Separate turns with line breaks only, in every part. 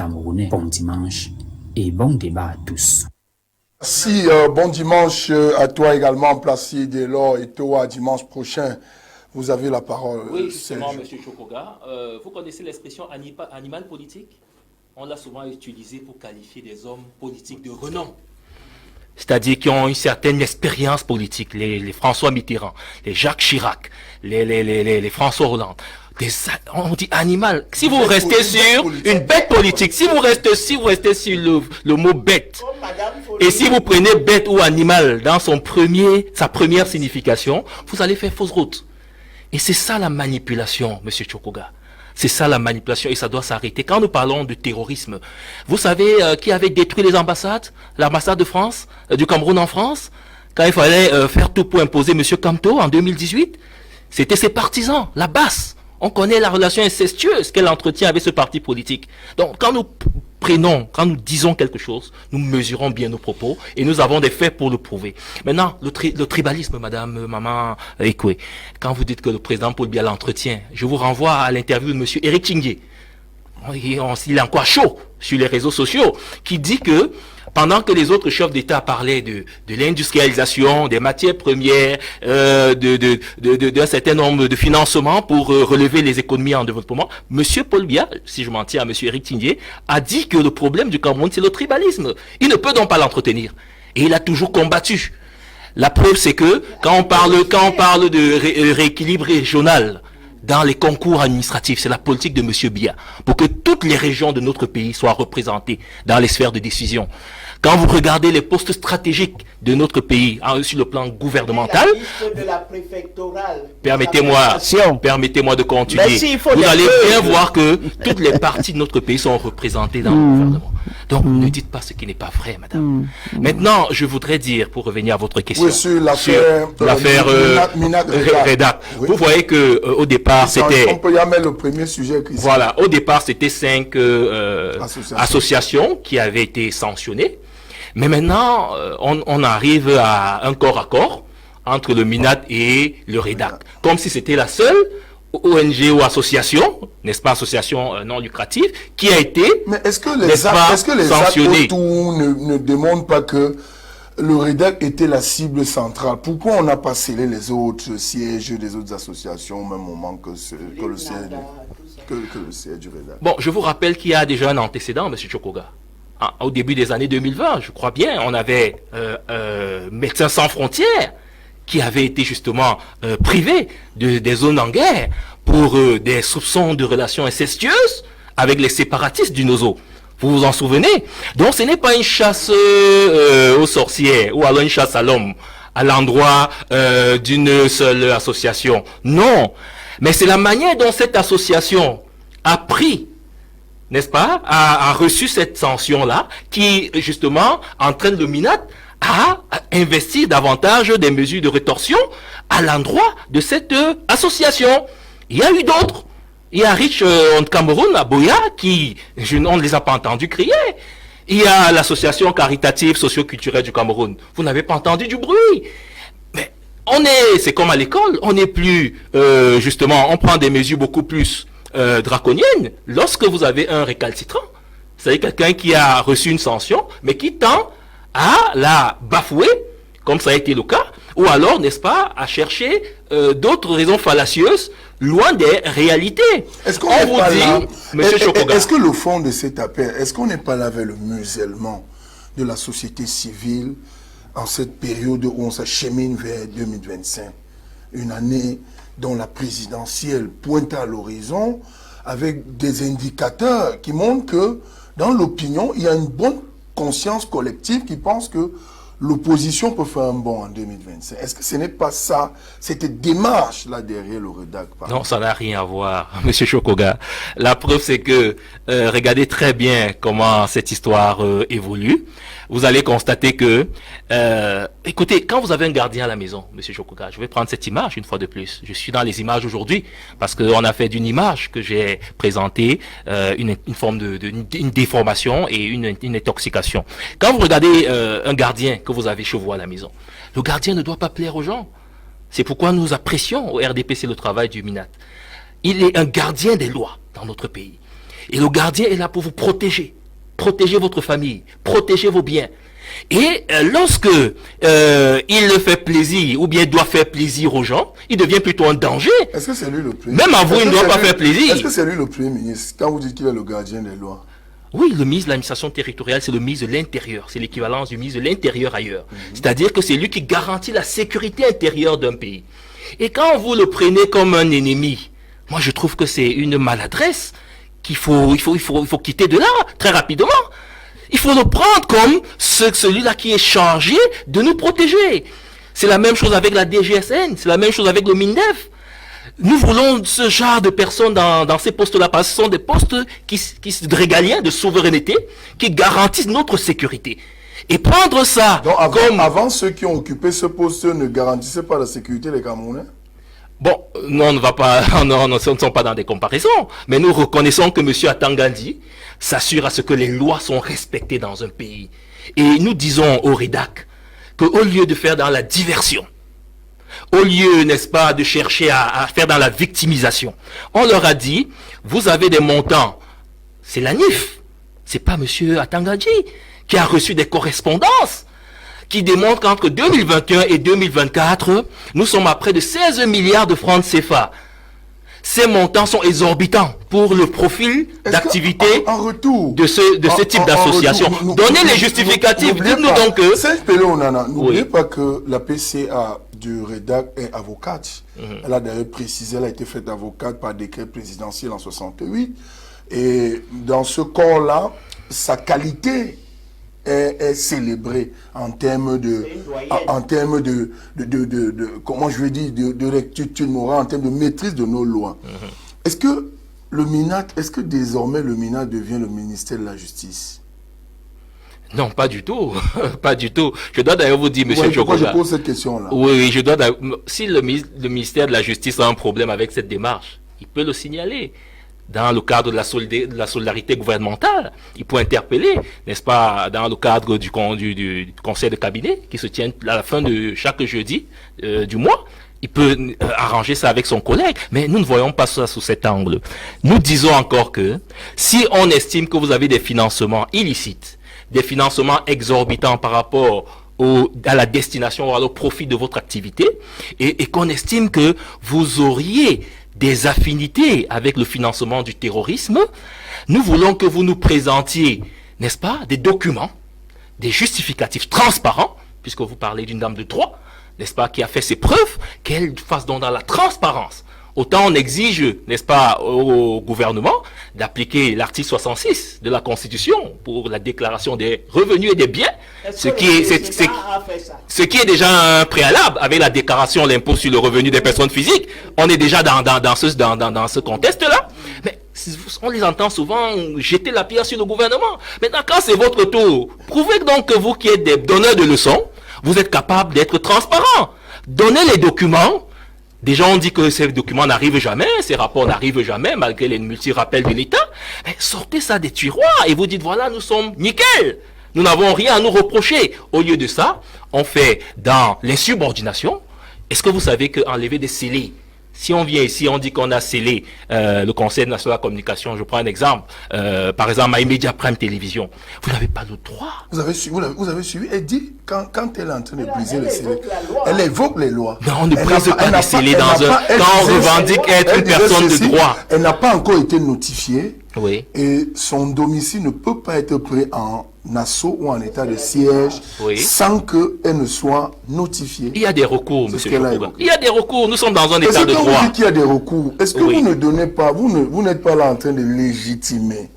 Camerounais. Bon dimanche et bon débat à tous.
Si, bon dimanche à toi également, Placide Delors, et toi, dimanche prochain, vous avez la parole.
Oui, justement, M. Chokoga, vous connaissez l'expression animal politique? On l'a souvent utilisé pour qualifier des hommes politiques de renom. C'est-à-dire qui ont une certaine expérience politique, les François Mitterrand, les Jacques Chirac, les François Hollande. On dit animal. Si vous restez sur une bête politique, si vous restez sur le mot bête, et si vous prenez bête ou animal dans sa première signification, vous allez faire fausse route. Et c'est ça la manipulation, M. Chokoga. C'est ça la manipulation et ça doit s'arrêter. Quand nous parlons de terrorisme, vous savez qui avait détruit les ambassades? L'ambassade de France, du Cameroun en France, quand il fallait faire tout pour imposer M. Kamto en 2018, c'était ses partisans, la basse. On connaît la relation incestueuse qu'elle entretient avec ce parti politique. Donc, quand nous disons quelque chose, nous mesurons bien nos propos et nous avons des faits pour le prouver. Maintenant, le tribalisme, Maman Ekwe, quand vous dites que le président Paul Biya l'entretient, je vous renvoie à l'interview de M. Éric Tchingé. Il est encore chaud sur les réseaux sociaux, qui dit que pendant que les autres chefs d'État parlaient de l'industrialisation, des matières premières, d'un certain nombre de financements pour relever les économies en développement, M. Paul Biya, si je m'en tiens à M. Éric Tchingé, a dit que le problème du Cameroun, c'est le tribalisme. Il ne peut donc pas l'entretenir. Et il a toujours combattu. La preuve, c'est que quand on parle de rééquilibre régional, dans les concours administratifs, c'est la politique de M. Biya, pour que toutes les régions de notre pays soient représentées dans les sphères de décision. Quand vous regardez les postes stratégiques de notre pays, sur le plan gouvernemental, permettez-moi de continuer. Vous allez bien voir que toutes les parties de notre pays sont représentées dans le gouvernement. Donc, ne dites pas ce qui n'est pas vrai, madame. Maintenant, je voudrais dire, pour revenir à votre question,
sur l'affaire
Redac. Oui. Vous voyez que au départ, c'était...
On peut y mettre le premier sujet.
Voilà, au départ, c'était 5 associations qui avaient été sanctionnées. Mais maintenant, on arrive à un corps à corps entre le MINAT et le REDAC. Comme si c'était la seule ONG ou association, n'est-ce pas, association non lucrative, qui a été
Mais est-ce que les actes autour ne démontrent pas que le REDAC était la cible centrale? Pourquoi on n'a pas scellé les autres sièges des autres associations au même moment que le siège du REDAC?
Bon, je vous rappelle qu'il y a déjà un antécédent, M. Chokoga. Au début des années 2020, je crois bien, on avait Médecins sans frontières qui avait été justement privé des zones en guerre pour des soupçons de relations incestueuses avec les séparatistes du Nozo. Vous vous en souvenez? Donc ce n'est pas une chasse aux sorcières ou alors une chasse à l'homme à l'endroit d'une seule association. Non, mais c'est la manière dont cette association a pris, n'est-ce pas, a reçu cette sanction-là, qui, justement, entraîne le MINAT à investir davantage des mesures de rétorsion à l'endroit de cette association. Il y a eu d'autres. Il y a Rich Cameroun, à Boya, on ne les a pas entendus crier. Il y a l'association caritative socio-culturelle du Cameroun. Vous n'avez pas entendu du bruit. Mais c'est comme à l'école, on n'est plus, justement, on prend des mesures beaucoup plus draconienne lorsque vous avez un récalcitrant, c'est-à-dire quelqu'un qui a reçu une sanction, mais qui tend à la bafouer, comme ça a été le cas, ou alors, n'est-ce pas, à chercher d'autres raisons fallacieuses loin des réalités.
Est-ce qu'on n'est pas là, est-ce que le fond de cette affaire, est-ce qu'on n'est pas là vers le musellement de la société civile en cette période où on s'achemine vers 2025, une année dont la présidentielle pointe à l'horizon avec des indicateurs qui montrent que dans l'opinion, il y a une bonne conscience collective qui pense que l'opposition peut faire un bond en 2025. Est-ce que ce n'est pas ça, cette démarche-là derrière le REDAC?
Non, ça n'a rien à voir, M. Chokoga. La preuve, c'est que regardez très bien comment cette histoire évolue. Vous allez constater que, écoutez, quand vous avez un gardien à la maison, M. Chokoga, je vais prendre cette image une fois de plus. Je suis dans les images aujourd'hui parce qu'on a fait d'une image que j'ai présentée une forme une déformation et une intoxication. Quand vous regardez un gardien que vous avez chez vous à la maison, le gardien ne doit pas plaire aux gens. C'est pourquoi nous apprécions au RDP, c'est le travail du MINAT. Il est un gardien des lois dans notre pays. Et le gardien est là pour vous protéger. Protéger votre famille, protéger vos biens. Et lorsque il le fait plaisir, ou bien doit faire plaisir aux gens, il devient plutôt un danger.
Est-ce que c'est lui le premier?
Même à vous, il ne doit pas faire plaisir.
Est-ce que c'est lui le Premier ministre, quand vous dites qu'il est le gardien des lois?
Oui, le ministre de l'administration territoriale, c'est le ministre de l'Intérieur. C'est l'équivalence du ministre de l'Intérieur ailleurs. C'est-à-dire que c'est lui qui garantit la sécurité intérieure d'un pays. Et quand vous le prenez comme un ennemi, moi je trouve que c'est une maladresse qu'il faut quitter de là très rapidement. Il faut le prendre comme celui-là qui est chargé de nous protéger. C'est la même chose avec la DGSN, c'est la même chose avec le MINDEF. Nous voulons ce genre de personnes dans ces postes-là, parce que ce sont des postes régaliens de souveraineté qui garantissent notre sécurité. Et prendre ça
donc avant, ceux qui ont occupé ce poste ne garantissaient pas la sécurité des Camerounais?
Bon, non, on ne va pas, non, ne sont pas dans des comparaisons, mais nous reconnaissons que M. Atangandi s'assure à ce que les lois sont respectées dans un pays. Et nous disons au REDAC qu'au lieu de faire dans la diversion, au lieu, n'est-ce pas, de chercher à faire dans la victimisation, on leur a dit, vous avez des montants, c'est la NIF, c'est pas M. Atangandi qui a reçu des correspondances qui démontrent qu'entre 2021 et 2024, nous sommes à près de 16 milliards de francs CFA. Ces montants sont exorbitants pour le profil d'activité de ce type d'association. Donnez les justificatifs. Dites-nous donc que...
Serge Pelé-Onana, n'oubliez pas que la PCA du REDAC est avocate. Elle a d'ailleurs précisé, elle a été faite avocate par décret présidentiel en 68. Et dans ce corps-là, sa qualité est célébrée en termes de comment je vais dire, de rectitude morale, en termes de maîtrise de nos lois. Est-ce que le MINAT, est-ce que désormais le MINAT devient le ministère de la Justice?
Non, pas du tout. Pas du tout. Je dois d'ailleurs vous dire, M. Chokoga.
Pourquoi je pose cette question-là?
Oui, si le ministère de la Justice a un problème avec cette démarche, il peut le signaler. Dans le cadre de la solidarité gouvernementale, il peut interpeller, n'est-ce pas, dans le cadre du conseil de cabinet qui se tient à la fin de chaque jeudi du mois. Il peut arranger ça avec son collègue, mais nous ne voyons pas ça sous cet angle. Nous disons encore que si on estime que vous avez des financements illicites, des financements exorbitants par rapport à la destination ou au profit de votre activité, et qu'on estime que vous auriez des affinités avec le financement du terrorisme, nous voulons que vous nous présentiez, n'est-ce pas, des documents, des justificatifs transparents, puisque vous parlez d'une dame de droit, n'est-ce pas, qui a fait ses preuves, qu'elle fasse donc dans la transparence. Autant on exige, n'est-ce pas, au gouvernement d'appliquer l'article 66 de la Constitution pour la déclaration des revenus et des biens, ce qui est déjà un préalable avec la déclaration de l'impôt sur le revenu des personnes physiques. On est déjà dans ce contexte-là. Mais on les entend souvent jeter la pierre sur le gouvernement. Maintenant, quand c'est votre tour, prouvez donc que vous qui êtes des donneurs de leçons, vous êtes capable d'être transparent. Donnez les documents. Déjà, on dit que ces documents n'arrivent jamais, ces rapports n'arrivent jamais, malgré les multi-rappels de l'État. Mais sortez ça des tiroirs et vous dites, voilà, nous sommes nickel. Nous n'avons rien à nous reprocher. Au lieu de ça, on fait dans l'insubordination. Est-ce que vous savez qu'enlever des scellés, si on vient ici, on dit qu'on a scellé le Conseil national de la communication, je prends un exemple, par exemple, à Immédiat Prime Télévision, vous n'avez pas le droit.
Vous avez suivi, elle dit, quand elle est en train de briser les scellés, elle évoque les lois.
Non, on ne brise pas les scellés quand on revendique être une personne de droit.
Elle n'a pas encore été notifiée.
Oui.
Et son domicile ne peut pas être pris en assaut ou en état de siège sans qu'elle ne soit notifiée.
Il y a des recours, M. Chokoga. Il y a des recours. Nous sommes dans un état de droit.
Quand vous dites qu'il y a des recours, est-ce que vous ne donnez pas, vous n'êtes pas là en train de légitimer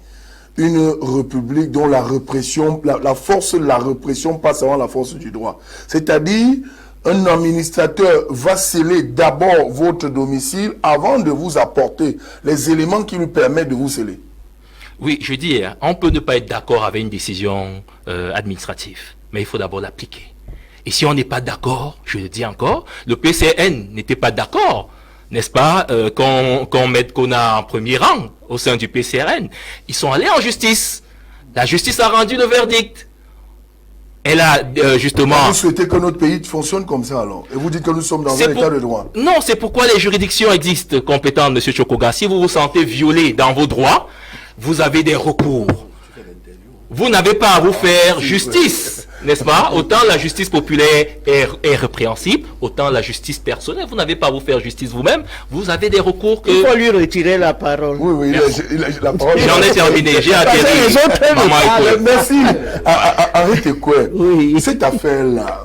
une république dont la répression, la force de la répression passe avant la force du droit? C'est-à-dire, un administrateur va sceller d'abord votre domicile avant de vous apporter les éléments qui lui permettent de vous sceller.
Oui, je dis, on peut ne pas être d'accord avec une décision administrative, mais il faut d'abord l'appliquer. Et si on n'est pas d'accord, je le dis encore, le PCN n'était pas d'accord, n'est-ce pas, qu'on a en premier rang au sein du PCRN. Ils sont allés en justice. La justice a rendu le verdict. Elle a justement...
Vous souhaitez que notre pays fonctionne comme ça alors? Et vous dites que nous sommes dans un état de droit?
Non, c'est pourquoi les juridictions existent compétentes, M. Chokoga. Si vous vous sentez violé dans vos droits, vous avez des recours. Vous n'avez pas à vous faire justice, n'est-ce pas? Autant la justice populaire est répréhensible, autant la justice personnelle, vous n'avez pas à vous faire justice vous-même, vous avez des recours que...
Il faut lui retirer la parole.
Oui, il a la parole.
J'en ai terminé, j'ai atterri.
Merci. Arrêtez quoi?
Oui.
Cette affaire-là,